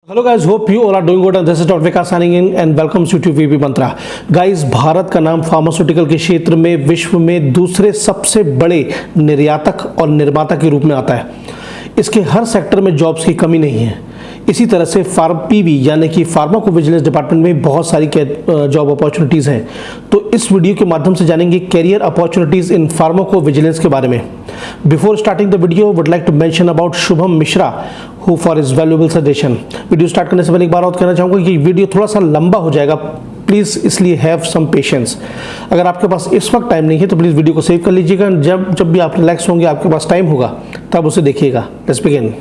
Hello guys, hope you all are doing good and this is doctor Vikas signing in and welcome to VB Mantra. Guys, Bharat का नाम pharmaceutical के क्षेत्र में विश्व में दूसरे सबसे बड़े निर्यातक और निर्माता के रूप में आता है। इसके हर सेक्टर में जॉब्स की कमी नहीं है। इसी तरह से पीवी यानी कि फार्माकोविजिलेंस डिपार्टमेंट में बहुत सारी जॉब अपॉर्चुनिटीज़ हैं। तो इस वीडियो के माध्यम से जानेंगे कैरियर अपॉर्चुनिटीज़ इन फार्माकोविजिलेंस के बारे में। Before starting the video would like to mention about Shubham Mishra who for his valuable suggestion. Video start करने से पहले एक बार और कहना चाहूँगा कि वीडियो थोड़ा सा लंबा हो जाएगा, प्लीज़ इसलिए हैव सम पेशेंस। अगर आपके पास इस वक्त टाइम नहीं है तो प्लीज़ वीडियो को सेव कर लीजिएगा। जब भी आप रिलैक्स होंगे, आपके पास टाइम होगा, तब उसे देखिएगा। Let's begin.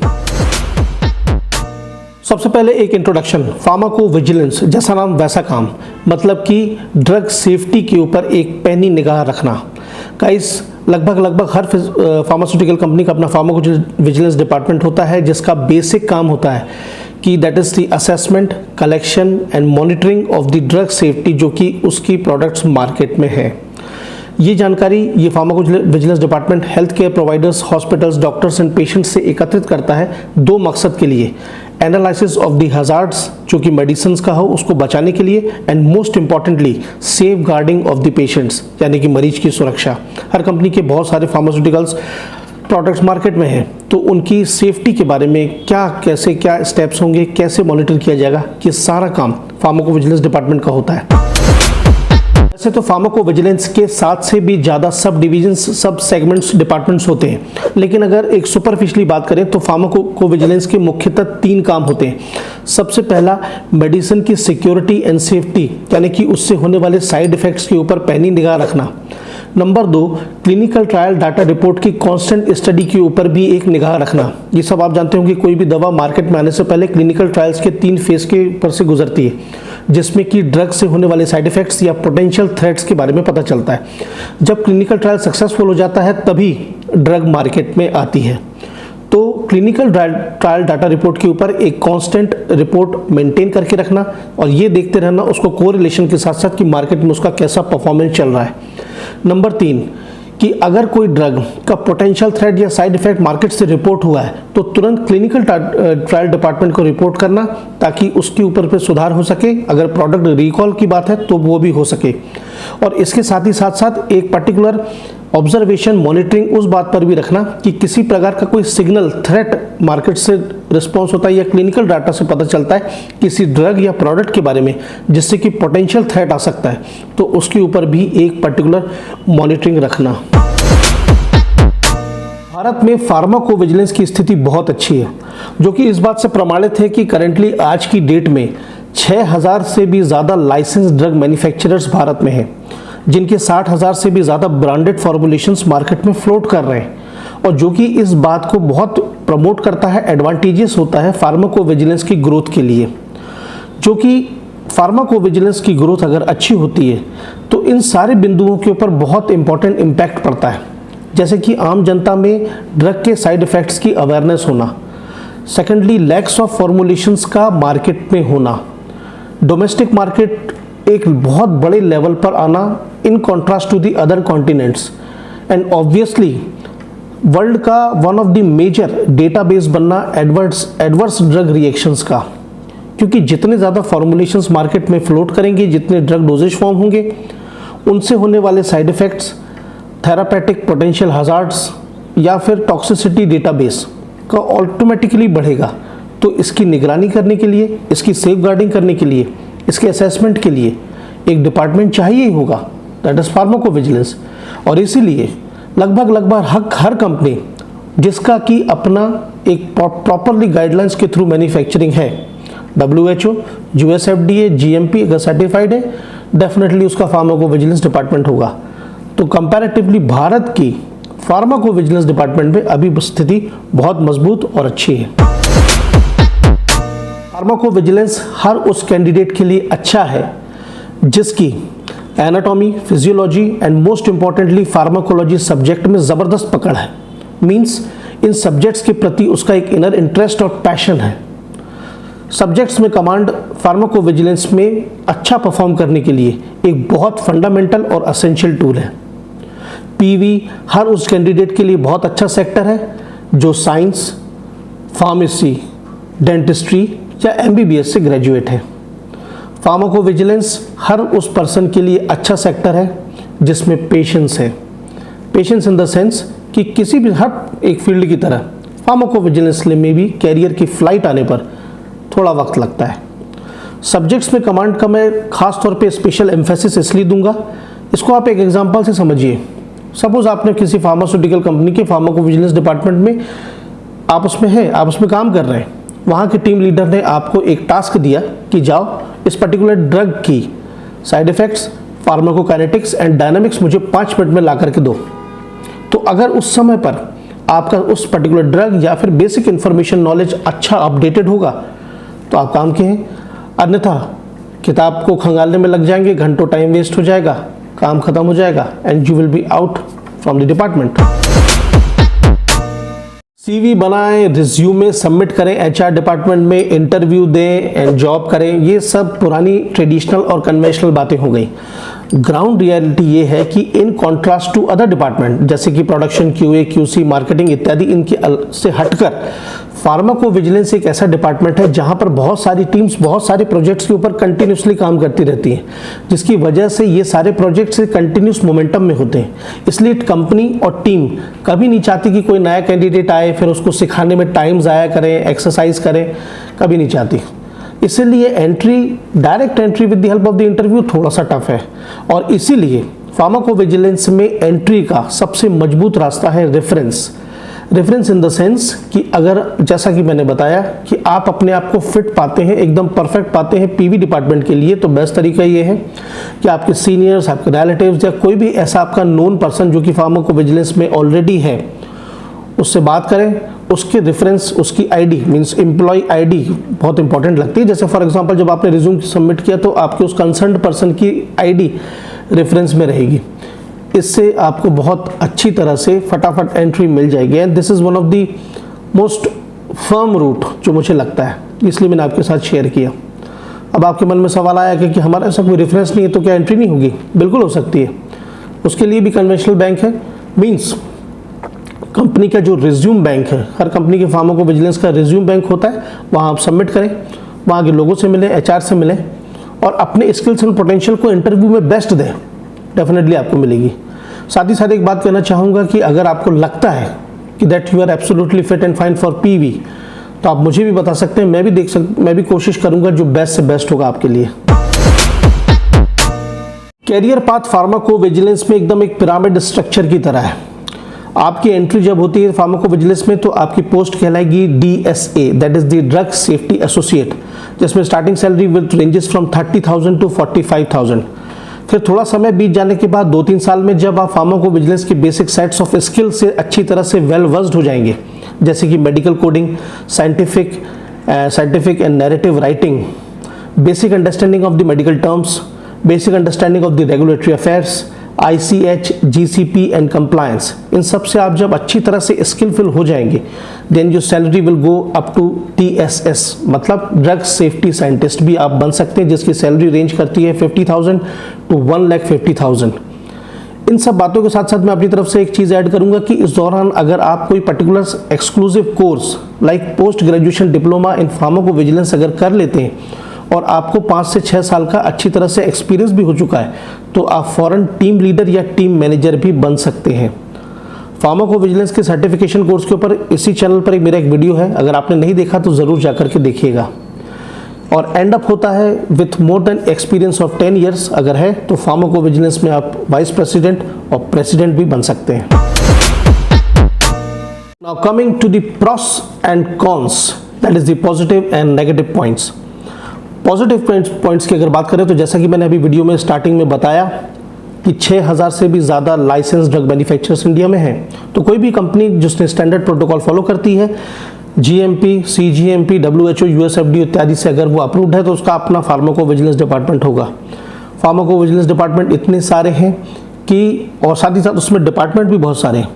सबसे पहले एक इंट्रोडक्शन। फार्माकोविजिलेंस जैसा नाम वैसा काम, मतलब कि ड्रग सेफ्टी के ऊपर एक पैनी निगाह रखना। गाइस, लगभग हर फार्मास्यूटिकल कंपनी का अपना फार्माकोविजिलेंस डिपार्टमेंट होता है, जिसका बेसिक काम होता है कि that is the assessment, collection and monitoring of the drug safety जो कि उसकी प्रोडक्ट्स मार्केट में है। ये जानकारी ये pharmacovigilance department health care providers, hospitals, doctors and patients से एकत्रित करता है दो मकसद के लिए। एनालिसिस ऑफ द हजार्ड्स जो कि मेडिसिन का हो उसको बचाने के लिए, and most importantly safeguarding of the patients यानी कि मरीज की सुरक्षा। हर कंपनी के बहुत सारे फार्मास्यूटिकल्स प्रोडक्ट्स मार्केट में हैं, तो उनकी सेफ्टी के बारे में क्या स्टेप्स होंगे, कैसे मॉनिटर किया जाएगा, ये सारा काम फार्माकोविजिलेंस डिपार्टमेंट का होता है। वैसे तो फार्माकोविजिलेंस के 7 से भी ज़्यादा सब डिविजन्स, सब सेगमेंट्स, डिपार्टमेंट्स होते हैं, लेकिन अगर एक सुपरफिशली बात करें तो फार्माकोविजिलेंस के मुख्यतः 3 काम होते हैं। सबसे पहला, मेडिसिन की सिक्योरिटी एंड सेफ्टी यानी कि उससे होने वाले साइड इफेक्ट्स के ऊपर पैनी निगाह रखना। Number 2, clinical trial data report की कांस्टेंट स्टडी के ऊपर भी एक निगाह रखना। ये सब आप जानते होंगे, कोई भी दवा मार्केट में आने से पहले क्लिनिकल ट्रायल्स के 3 फेज के ऊपर से गुजरती है, जिसमें कि ड्रग से होने वाले साइड इफेक्ट्स या पोटेंशियल थ्रेट्स के बारे में पता चलता है। जब क्लिनिकल ट्रायल सक्सेसफुल हो जाता है तभी ड्रग मार्केट में आती है। तो क्लिनिकल ट्रायल डाटा रिपोर्ट के ऊपर एक कांस्टेंट रिपोर्ट मेंटेन करके रखना और ये देखते रहना उसको कोरिलेशन के साथ साथ कि मार्केट में उसका कैसा परफॉर्मेंस चल रहा है। नंबर 3, कि अगर कोई ड्रग का पोटेंशियल थ्रेट या साइड इफेक्ट मार्केट से रिपोर्ट हुआ है तो तुरंत क्लिनिकल ट्रायल डिपार्टमेंट को रिपोर्ट करना ताकि उसके ऊपर पे सुधार हो सके। अगर प्रोडक्ट रिकॉल की बात है तो वो भी हो सके। और इसके साथ ही साथ एक पर्टिकुलर ऑब्जर्वेशन, मॉनिटरिंग उस बात पर भी रखना कि किसी प्रकार का कोई सिग्नल, थ्रेट मार्केट से रिस्पॉन्स होता है या क्लिनिकल डाटा से पता चलता है किसी ड्रग या प्रोडक्ट के बारे में जिससे कि पोटेंशियल थ्रेट आ सकता है, तो उसके ऊपर भी एक पर्टिकुलर मॉनिटरिंग रखना। भारत में फार्माकोविजिलेंस की स्थिति बहुत अच्छी है, जो कि इस बात से प्रमाणित है कि करेंटली आज की डेट में 6000 से भी ज़्यादा लाइसेंस ड्रग मैन्युफैक्चरर्स भारत में हैं, जिनके 60,000 से भी ज़्यादा ब्रांडेड फॉर्मुलेशंस मार्केट में फ्लोट कर रहे हैं, और जो कि इस बात को बहुत प्रमोट करता है, एडवांटेजेस होता है फार्माकोविजिलेंस की ग्रोथ के लिए। जो कि फार्माकोविजिलेंस की ग्रोथ अगर अच्छी होती है तो इन सारे बिंदुओं के ऊपर बहुत इंपॉर्टेंट इम्पैक्ट पड़ता है, जैसे कि आम जनता में ड्रग के साइड इफ़ेक्ट्स की अवेयरनेस होना। सेकेंडली, लैक्स ऑफ फॉर्मुलेशंस का मार्केट में होना। डोमेस्टिक मार्केट एक बहुत बड़े लेवल पर आना in contrast to the other continents. And obviously world का one of the major database बनना एडवर्स ड्रग रिएक्शंस का, क्योंकि जितने ज़्यादा फॉर्मुलेशंस मार्केट में फ्लोट करेंगे, जितने ड्रग डोजेज फॉर्म होंगे, उनसे होने वाले side effects, therapeutic potential hazards या फिर टॉक्सिसिटी डेटाबेस का ऑटोमेटिकली बढ़ेगा। तो इसकी निगरानी करने के लिए, इसकी सेफ गार्डिंग करने के लिए, इसके असेसमेंट के लिए एक डिपार्टमेंट चाहिए ही होगा, दैट इज़ फार्माकोविजिलेंस। और इसीलिए लगभग हर कंपनी जिसका कि अपना एक प्रॉपरली गाइडलाइंस के थ्रू मैन्युफैक्चरिंग है, WHO, US FDA, GMP अगर सर्टिफाइड है, डेफिनेटली उसका फार्माकोविजिलेंस डिपार्टमेंट होगा। तो कंपैरेटिवली भारत की फार्माकोविजिलेंस डिपार्टमेंट में अभी स्थिति बहुत मजबूत और अच्छी है। फार्माकोविजिलेंस हर उस कैंडिडेट के लिए अच्छा है जिसकी anatomy, physiology and most importantly pharmacology subject में ज़बरदस्त पकड़ है। मींस इन सब्जेक्ट्स के प्रति उसका एक इनर इंटरेस्ट और पैशन है। सब्जेक्ट्स में कमांड फार्माकोविजिलेंस में अच्छा परफॉर्म करने के लिए एक बहुत फंडामेंटल और असेंशियल टूल है। पीवी हर उस कैंडिडेट के लिए बहुत अच्छा सेक्टर है जो साइंस, फार्मेसी, डेंटिस्ट्री, या MBBS से ग्रेजुएट है। फार्माकोविजिलेंस हर उस पर्सन के लिए अच्छा सेक्टर है जिसमें पेशेंस है। पेशेंस इन द सेंस कि किसी भी हर एक फील्ड की तरह फार्माकोविजिलेंस में भी कैरियर की फ्लाइट आने पर थोड़ा वक्त लगता है। सब्जेक्ट्स में कमांड का मैं खास तौर पे स्पेशल एम्फेसिस इसलिए दूंगा, इसको आप एक एग्जांपल से समझिए। सपोज आपने किसी फार्मास्यूटिकल कंपनी के फार्माकोविजिलेंस डिपार्टमेंट में आप उसमें हैं, आप उसमें काम कर रहे हैं। वहाँ के टीम लीडर ने आपको एक टास्क दिया कि जाओ इस पर्टिकुलर ड्रग की side effects, pharmacokinetics and dynamics मुझे 5 मिनट में ला करके दो। तो अगर उस समय पर आपका उस पर्टिकुलर ड्रग या फिर बेसिक इन्फॉर्मेशन नॉलेज अच्छा अपडेटेड होगा तो आप काम के हैं, अन्यथा किताब को खंगालने में लग जाएंगे, घंटों टाइम वेस्ट हो जाएगा, काम खत्म हो जाएगा and you will be out from the department. CV बनाएं, रिज्यूमे सबमिट करें HR डिपार्टमेंट में, इंटरव्यू दें एंड जॉब करें, ये सब पुरानी ट्रेडिशनल और कन्वेंशनल बातें हो गई। ग्राउंड रियलिटी ये है कि in contrast to other department जैसे कि प्रोडक्शन, QA, QC, मार्केटिंग इत्यादि, इनके से हटकर फार्माकोविजिलेंस एक ऐसा डिपार्टमेंट है जहां पर बहुत सारी टीम्स बहुत सारे प्रोजेक्ट्स के ऊपर कंटिन्यूसली काम करती रहती हैं, जिसकी वजह से ये सारे प्रोजेक्ट्स कंटिन्यूस मोमेंटम में होते हैं। इसलिए कंपनी और टीम कभी नहीं चाहती कि कोई नया कैंडिडेट आए फिर उसको सिखाने में टाइम ज़ाया करें, एक्सरसाइज करें, कभी नहीं चाहती। इसीलिए entry, direct entry with the help of the interview थोड़ा सा टफ है और इसीलिए फार्माकोविजिलेंस में एंट्री का सबसे मजबूत रास्ता है reference. Reference in the sense कि अगर, जैसा कि मैंने बताया कि आप अपने आप को फिट पाते हैं, एकदम परफेक्ट पाते हैं PV डिपार्टमेंट के लिए, तो बेस्ट तरीका ये है कि आपके सीनियर्स, आपके रिलेटिव्स या कोई भी ऐसा आपका नोन पर्सन जो कि फार्माकोविजिलेंस में ऑलरेडी है उससे बात करें। उसके रेफरेंस, उसकी ID मीन्स एम्प्लॉय ID बहुत इंपॉर्टेंट लगती है। जैसे फॉर एग्जांपल जब आपने रिज्यूम सबमिट किया तो आपके उस कंसर्न्ड पर्सन की ID रेफरेंस में रहेगी। इससे आपको बहुत अच्छी तरह से फटाफट एंट्री मिल जाएगी and this is one of the most firm route जो मुझे लगता है, इसलिए मैंने आपके साथ शेयर किया। अब आपके मन में सवाल आया कि हमारा ऐसा कोई रेफरेंस नहीं है तो क्या एंट्री नहीं होगी? बिल्कुल हो सकती है। उसके लिए भी कन्वेंशनल बैंक है, मीन्स कंपनी का जो रिज्यूम बैंक है, हर कंपनी के फार्माकोविजिलेंस का रिज्यूम बैंक होता है, वहाँ आप सबमिट करें, वहाँ के लोगों से मिलें, HR से मिलें और अपने स्किल्स एंड पोटेंशियल को इंटरव्यू में बेस्ट दें, डेफिनेटली आपको मिलेगी। साथ ही साथ एक बात कहना चाहूँगा कि अगर आपको लगता है कि that you are absolutely fit and fine for PV तो आप मुझे भी बता सकते हैं, मैं भी कोशिश करूँगा जो बेस्ट से बेस्ट होगा आपके लिए। कैरियर पाथ फार्माकोविजिलेंस में एकदम एक पिरामिड स्ट्रक्चर की तरह है। आपकी एंट्री जब होती है फार्माकोविजिलेंस में तो आपकी पोस्ट कहलाएगी DSA, that is the drug safety associate, जिसमें starting salary will ranges from 30,000 to 45,000। फिर थोड़ा समय बीत जाने के बाद 2-3 साल में जब आप फार्माकोविजिलेंस के बेसिक सेट्स ऑफ स्किल से अच्छी तरह से वेल वर्स्ड हो जाएंगे, जैसे कि medical coding, scientific and narrative writing, basic understanding of the medical terms, basic understanding of the regulatory affairs, ICH, GCP and compliance, इन सब से आप जब अच्छी तरह से स्किलफुल हो जाएंगे then your salary will go up to TSS, मतलब ड्रग सेफ्टी साइंटिस्ट भी आप बन सकते हैं, जिसकी सैलरी रेंज करती है 50,000 टू 1,50,000। इन सब बातों के साथ साथ मैं अपनी तरफ से एक चीज़ ऐड करूंगा कि इस दौरान अगर आप कोई particular exclusive course like post graduation diploma in pharmacovigilance अगर कर लेते हैं और आपको 5 से 6 साल का अच्छी तरह से एक्सपीरियंस भी हो चुका है तो आप फौरन टीम लीडर या टीम मैनेजर भी बन सकते हैं। फार्माकोविजिलेंस के सर्टिफिकेशन कोर्स के ऊपर इसी चैनल पर मेरा एक वीडियो है, अगर आपने नहीं देखा तो ज़रूर जाकर के देखिएगा। और एंड अप होता है with more than experience of 10 years अगर है तो फार्माकोविजिलेंस में आप वाइस प्रेसिडेंट और प्रेसिडेंट भी बन सकते हैं। Now coming to the pros and cons, that is the positive and negative points. Positive points की अगर बात करें तो जैसा कि मैंने अभी वीडियो में स्टार्टिंग में बताया कि 6,000 से भी ज़्यादा लाइसेंस ड्रग मैन्युफैक्चरर्स इंडिया में हैं। तो कोई भी कंपनी जिसने स्टैंडर्ड प्रोटोकॉल फॉलो करती है, GMP, CGMP, WHO, USFDA इत्यादि से अगर वो अप्रूव्ड है तो उसका अपना फार्माकोविजिलेंस डिपार्टमेंट होगा। फार्माकोविजिलेंस डिपार्टमेंट इतने सारे हैं कि, और साथ ही साथ उसमें डिपार्टमेंट भी बहुत सारे हैं,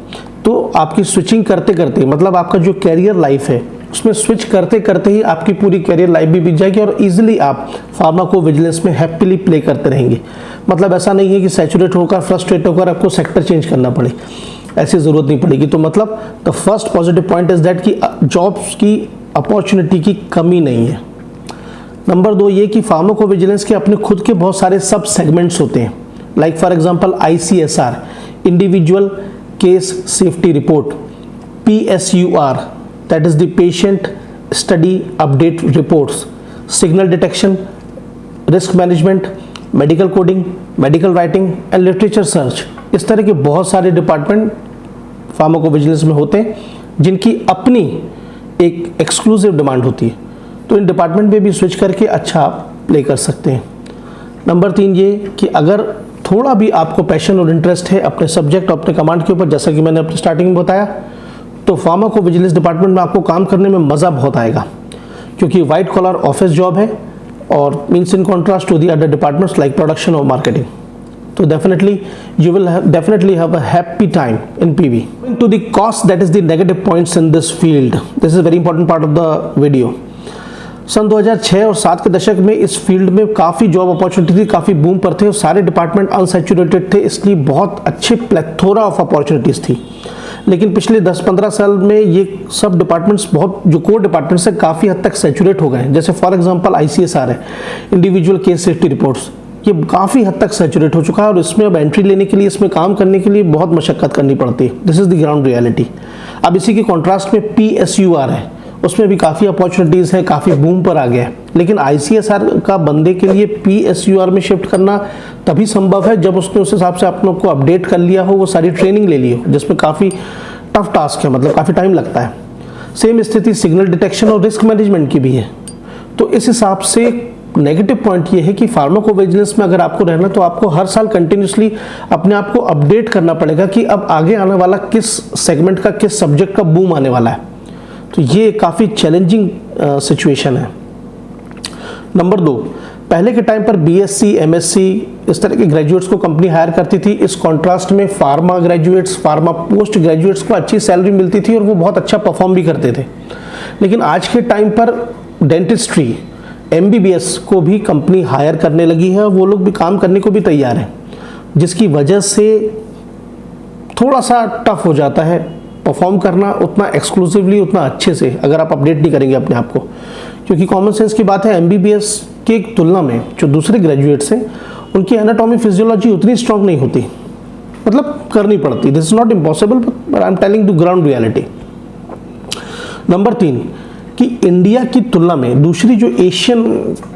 तो आपकी स्विचिंग करते करते, मतलब आपका जो कैरियर लाइफ है उसमें स्विच करते करते ही आपकी पूरी कैरियर लाइफ भी बीत जाएगी और इजीली आप फार्माकोविजिलेंस में हैप्पीली प्ले करते रहेंगे। मतलब ऐसा नहीं है कि सैचुरेट होकर, फ्रस्ट्रेट होकर आपको सेक्टर चेंज करना पड़े, ऐसी ज़रूरत नहीं पड़ेगी। तो मतलब the first positive point is that कि जॉब्स की अपॉर्चुनिटी की कमी नहीं है। नंबर 2 ये कि फार्माकोविजिलेंस के अपने खुद के बहुत सारे सब सेगमेंट्स होते हैं, like for example ICSR, individual case safety report, PSUR that is the patient study update reports, signal detection, risk management, medical coding, medical writing and literature search. इस तरह के बहुत सारे डिपार्टमेंट फार्माकोविजिलेंस में होते हैं जिनकी अपनी एक एक्सक्लूसिव डिमांड होती है, तो इन डिपार्टमेंट में भी स्विच करके अच्छा आप प्ले कर सकते हैं। नंबर 3 ये कि अगर थोड़ा भी आपको पैशन और इंटरेस्ट है अपने सब्जेक्ट और अपने कमांड के ऊपर, जैसा कि मैंने अपनी स्टार्टिंग में बताया, तो फार्माकोविजिलेंस डिपार्टमेंट में आपको काम करने में मज़ा बहुत आएगा, क्योंकि वाइट कॉलर ऑफिस जॉब है और means in contrast to the other departments like production और मार्केटिंग। तो definitely you will definitely have a happy time in PV. To the cost, that is the negative points in this field. This is a very important part of the video. सन 2006 और 7 के दशक में इस field में काफ़ी job opportunity थी, काफ़ी boom पर थे और सारे डिपार्टमेंट अनसैचुरेटेड थे, इसलिए बहुत अच्छे प्लेथोरा ऑफ अपॉर्चुनिटीज़ थी। लेकिन पिछले 10-15 साल में ये सब डिपार्टमेंट्स बहुत जो कोर डिपार्टमेंट्स है काफ़ी हद तक सैचुरेट हो गए हैं। जैसे फॉर एग्जांपल ICSR है, इंडिविजुअल केस सेफ्टी रिपोर्ट्स, ये काफ़ी हद तक सैचुरेट हो चुका है और इसमें अब एंट्री लेने के लिए, इसमें काम करने के लिए बहुत मशक्क़त करनी पड़ती है। This is the ground reality. अब इसी के कॉन्ट्रास्ट में PSUR है, उसमें भी काफ़ी अपॉर्चुनिटीज़ हैं, काफ़ी बूम पर आ गया है। लेकिन ICSR का बंदे के लिए PSUR में शिफ्ट करना तभी संभव है जब उसने उस हिसाब से अपने को अपडेट कर लिया हो, वो सारी ट्रेनिंग ले ली हो, जिसमें काफ़ी टफ टास्क है, मतलब काफ़ी टाइम लगता है। सेम स्थिति सिग्नल डिटेक्शन और रिस्क मैनेजमेंट की भी है। तो इस हिसाब से नेगेटिव पॉइंट ये है कि फार्माकोविजिलेंस में अगर आपको रहना तो आपको हर साल कंटिन्यूसली अपने आप को अपडेट करना पड़ेगा कि अब आगे आने वाला किस सेगमेंट का, किस सब्जेक्ट का बूम आने वाला है। तो ये काफ़ी चैलेंजिंग सिचुएशन है। नंबर 2, पहले के टाइम पर BSc, MSc इस तरह के ग्रेजुएट्स को कंपनी हायर करती थी। इस कॉन्ट्रास्ट में pharma graduates, pharma post graduates को अच्छी सैलरी मिलती थी और वो बहुत अच्छा परफॉर्म भी करते थे। लेकिन आज के टाइम पर डेंटिस्ट्री, MBBS को भी कंपनी हायर करने लगी है, वो लोग भी काम करने को भी तैयार हैं, जिसकी वजह से थोड़ा सा टफ हो जाता है परफॉर्म करना उतना एक्सक्लूसिवली, उतना अच्छे से, अगर आप अपडेट नहीं करेंगे अपने आप को। क्योंकि कॉमन सेंस की बात है, MBBS की तुलना में जो दूसरे ग्रेजुएट्स हैं उनकी एनाटॉमी फिजियोलॉजी उतनी स्ट्रॉन्ग नहीं होती, मतलब करनी पड़ती। This is not impossible but I am telling to ground reality. Number 3 कि इंडिया की तुलना में दूसरी जो एशियन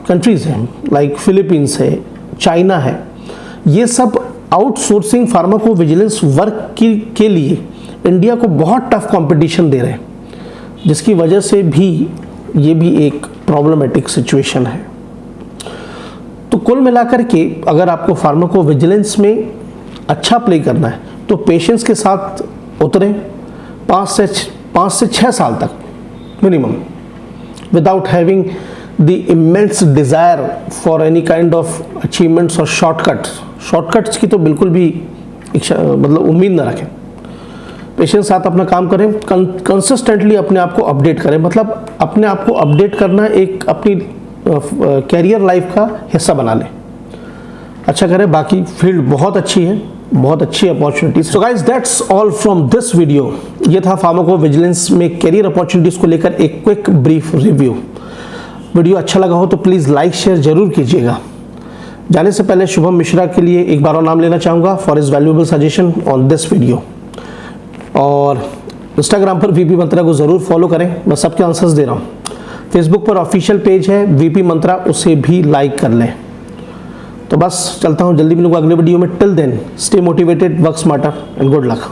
कंट्रीज़ हैं लाइक फिलीपींस है, चाइना है, ये सब आउटसोर्सिंग फार्माकोविजिलेंस वर्क के लिए इंडिया को बहुत टफ कंपटीशन दे रहे हैं, जिसकी वजह से भी ये भी एक प्रॉब्लमेटिक सिचुएशन है। तो कुल मिलाकर के अगर आपको फार्माकोविजिलेंस में अच्छा प्ले करना है तो पेशेंस के साथ उतरें 5 से 6 साल तक minimum, without having the immense desire for any kind of achievements or shortcuts की तो बिल्कुल भी इच्छा, मतलब उम्मीद ना रखें। पेशेंस साथ अपना काम करें, कंसिस्टेंटली अपने आप को अपडेट करें, मतलब अपने आप को अपडेट करना एक अपनी कैरियर लाइफ का हिस्सा बना लें। अच्छा करें, बाकी फील्ड बहुत अच्छी है, बहुत अच्छी opportunities. So guys that's all from this video. ये था फार्माकोविजिलेंस में कैरियर अपॉर्चुनिटीज को लेकर एक क्विक ब्रीफ रिव्यू। वीडियो अच्छा लगा हो तो प्लीज़ लाइक शेयर जरूर कीजिएगा। जाने से पहले शुभम मिश्रा के लिए एक बार और नाम लेना चाहूँगा for his valuable suggestion on this video. और इंस्टाग्राम पर VP मंत्रा को ज़रूर फॉलो करें, मैं सबके आंसर्स दे रहा हूँ। फेसबुक पर ऑफिशियल पेज है VP मंत्रा, उसे भी लाइक कर लें। तो बस चलता हूँ, जल्दी मिलूंगा अगले वीडियो में। Till then stay motivated, work smarter and good luck.